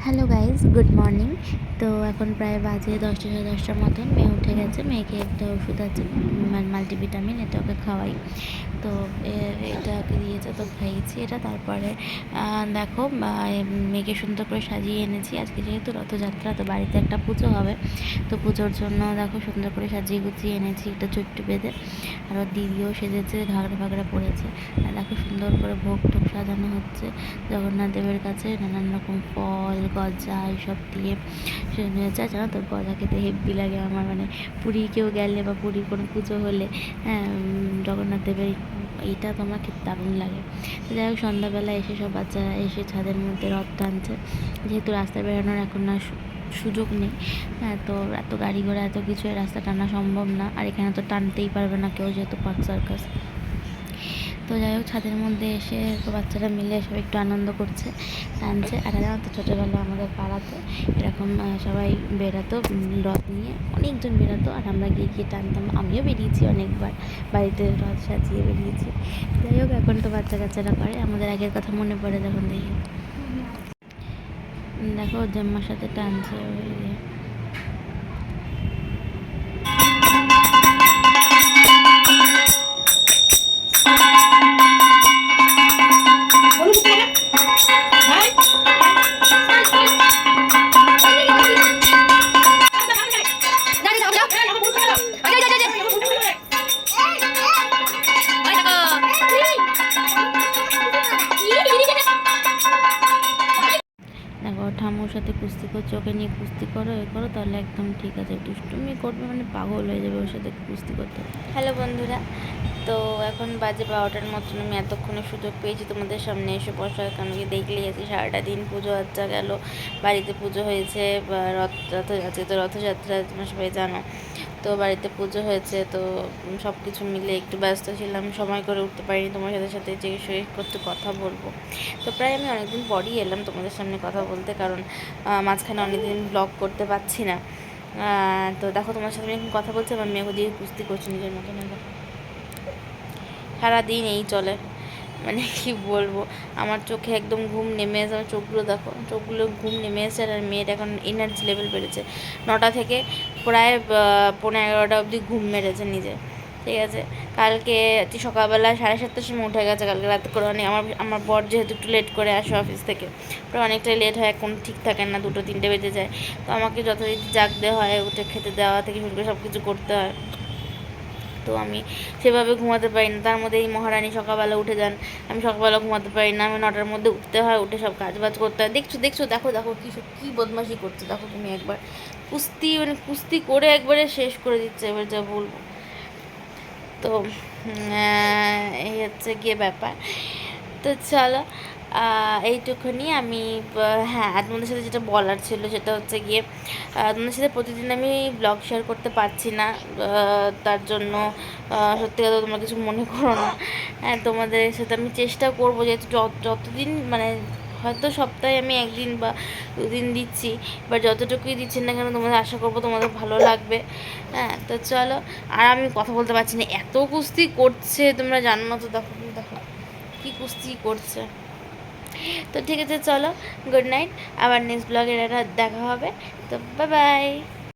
Hello guys, good morning. তো এখন প্রায় বাজে 10টা সাড়ে 10টার মতন। মেয়ে উঠে গেছে। মেয়েকে একটা ওষুধ আছে, মাল্টিভিটামিন, এটা ওকে খাওয়াই। তো এটা ওকে দিয়েছে, তো খাইয়েছি এটা। তারপরে দেখো, মেয়েকে সুন্দর করে সাজিয়ে এনেছি। আজকে যেহেতু রথযাত্রা, তো বাড়িতে একটা পুজো হবে, তো পুজোর জন্য দেখো সুন্দর করে সাজিয়ে গুছিয়ে এনেছি, একটা চুট্টু বেঁধে। আর ওর দিদিও সেজেছে, ঘাগরা ফাগড়া পরেছে। আর দেখো সুন্দর করে ভোগ টোগ সাজানো হচ্ছে জগন্নাথ দেবের কাছে, নানান রকম ফল গজা এইসব দিয়ে সাজানো হয়েছে। জানো তো, গজা খেতে হেব্বি লাগে আমার। মানে পুরী কেউ গেলে বা পুরীর কোনো পুজো হলে, হ্যাঁ, জগন্নাথ দেবের এইটা তো আমার খেতে দারুণ লাগে। তো যাই হোক, সন্ধ্যাবেলা এসে সব বাচ্চারা এসে ছাদের মধ্যে রথ টানছে। যেহেতু রাস্তায় বেরোনোর এখন না সুযোগ নেই, হ্যাঁ, তো এত গাড়ি ঘোড়া এত কিছু রাস্তা টানা সম্ভব না। আর এখানে তো টানতেই পারবে না কেউ, যেহেতু পার্ক সার্কাস। তো যাই হোক, ছাদের মধ্যে এসে বাচ্চারা মিলে সব একটু আনন্দ করছে, টানছে। আর তো ছোটোবেলা আমাদের পাড়াতে এরকম সবাই বেরাতো রথ নিয়ে, অনেকজন বেরাতো, আর আমরা গিয়ে গিয়ে টানতাম। আমিও বেরিয়েছি অনেকবার, বাড়িতে রথ সাজিয়ে বেরিয়েছি। যাই হোক, এখন তো বাচ্চা কাচ্চারা করে, আমাদের আগের কথা মনে পড়ে যখন দেখি। দেখো জম্মার সাথে টানছে। দেখো, ঠাম্মুর সাথে কুস্তি করছে, ওকে নিয়ে কুস্তি করো, এ করো, তাহলে একদম ঠিক আছে। দুষ্টুমি করবে মানে পাগল হয়ে যাবে ওর সাথে কুস্তি করতে। হ্যালো বন্ধুরা, তো এখন বাজে 12টার মতন। আমি এতক্ষণে সুযোগ পেয়েছি তোমাদের সামনে এসে বসার, কারণ কি দেখলেই আছি সারাটা দিন পুজো আচ্ছা গেল, বাড়িতে পুজো হয়েছে, রথ আছে, তো রথযাত্রা তোমরা সবাই জানো। তো বাড়িতে পুজো হয়েছে, তো সব কিছু মিলে একটু ব্যস্ত ছিলাম, সময় করে উঠতে পারিনি তোমার সাথে যে বিষয়ে করতে কথা বলবো। তো প্রায় আমি অনেকদিন পরই এলাম তোমাদের সামনে কথা বলতে, কারণ মাঝখানে অনেকদিন ব্লগ করতে পারছি না। তো দেখো, তোমার সাথে আমি এখন কথা বলছি, আমার মেয়ে দিয়ে কুস্তি করছি নিজের মতন। সারাদিন এই চলে, মানে কি বলবো, আমার চোখে একদম ঘুম নেমে এসে, আমার চোখগুলো দেখো, চোখগুলো ঘুম নেমে এসে। আর মেয়ের এখন এনার্জি লেভেল বেড়েছে, 9টা থেকে প্রায় 11:30 অবধি ঘুম মেরেছে নিজে। ঠিক আছে, কালকে সকালবেলা 7:30টার সময় উঠে গেছে, কালকে রাত করে অনেক। আমার বর যেহেতু একটু লেট করে আসে অফিস থেকে, প্রায় অনেকটাই লেট হয়, কোনো ঠিক থাকে না, 2-3টে বেজে যায়। তো আমাকে যথারীতি জাগতে হয়, উঠে খেতে দেওয়া থেকে শুরু করে সব কিছু করতে হয়। তো আমি সেভাবে ঘুমাতে পারি না। তার মধ্যে এই মহারানী সকালবেলা উঠে যান, আমি সকালবেলা ঘুমাতে পারি না। আমি 9টার মধ্যে উঠতে হয়, উঠে সব কাজবাজ করতে হয়। দেখছো দেখো দেখো কী বদমাশি করছে দেখো তুমি একবার। কুস্তি মানে কুস্তি করে একবারে শেষ করে দিচ্ছে, এবার যা বলবো। তো এই হচ্ছে গিয়ে ব্যাপার। তো চলো, এইটুকুনি আমি। হ্যাঁ, আর তোমাদের সাথে যেটা বলার ছিল সেটা হচ্ছে গিয়ে, তোমাদের সাথে প্রতিদিন আমি ব্লগ শেয়ার করতে পারছি না, তার জন্য সত্যি কথা তোমরা কিছু মনে করো না। হ্যাঁ, তোমাদের সাথে আমি চেষ্টা করবো, যেহেতু যতদিন মানে হয়তো সপ্তাহে আমি 1 দিন বা 2 দিন দিচ্ছি, বা যতটুকুই দিচ্ছি না কেন, তোমাদের আশা করবো তোমাদের ভালো লাগবে। হ্যাঁ, তো চলো। আর আমি কথা বলতে পারছি না, এত কুস্তি করছে, তোমরা জানো না তো। দেখো দেখো কী কুস্তি করছে। তো ঠিক আছে, চলো, গুড নাইট। আবার নেক্সট ব্লগের দেখা হবে। তো বাই বাই।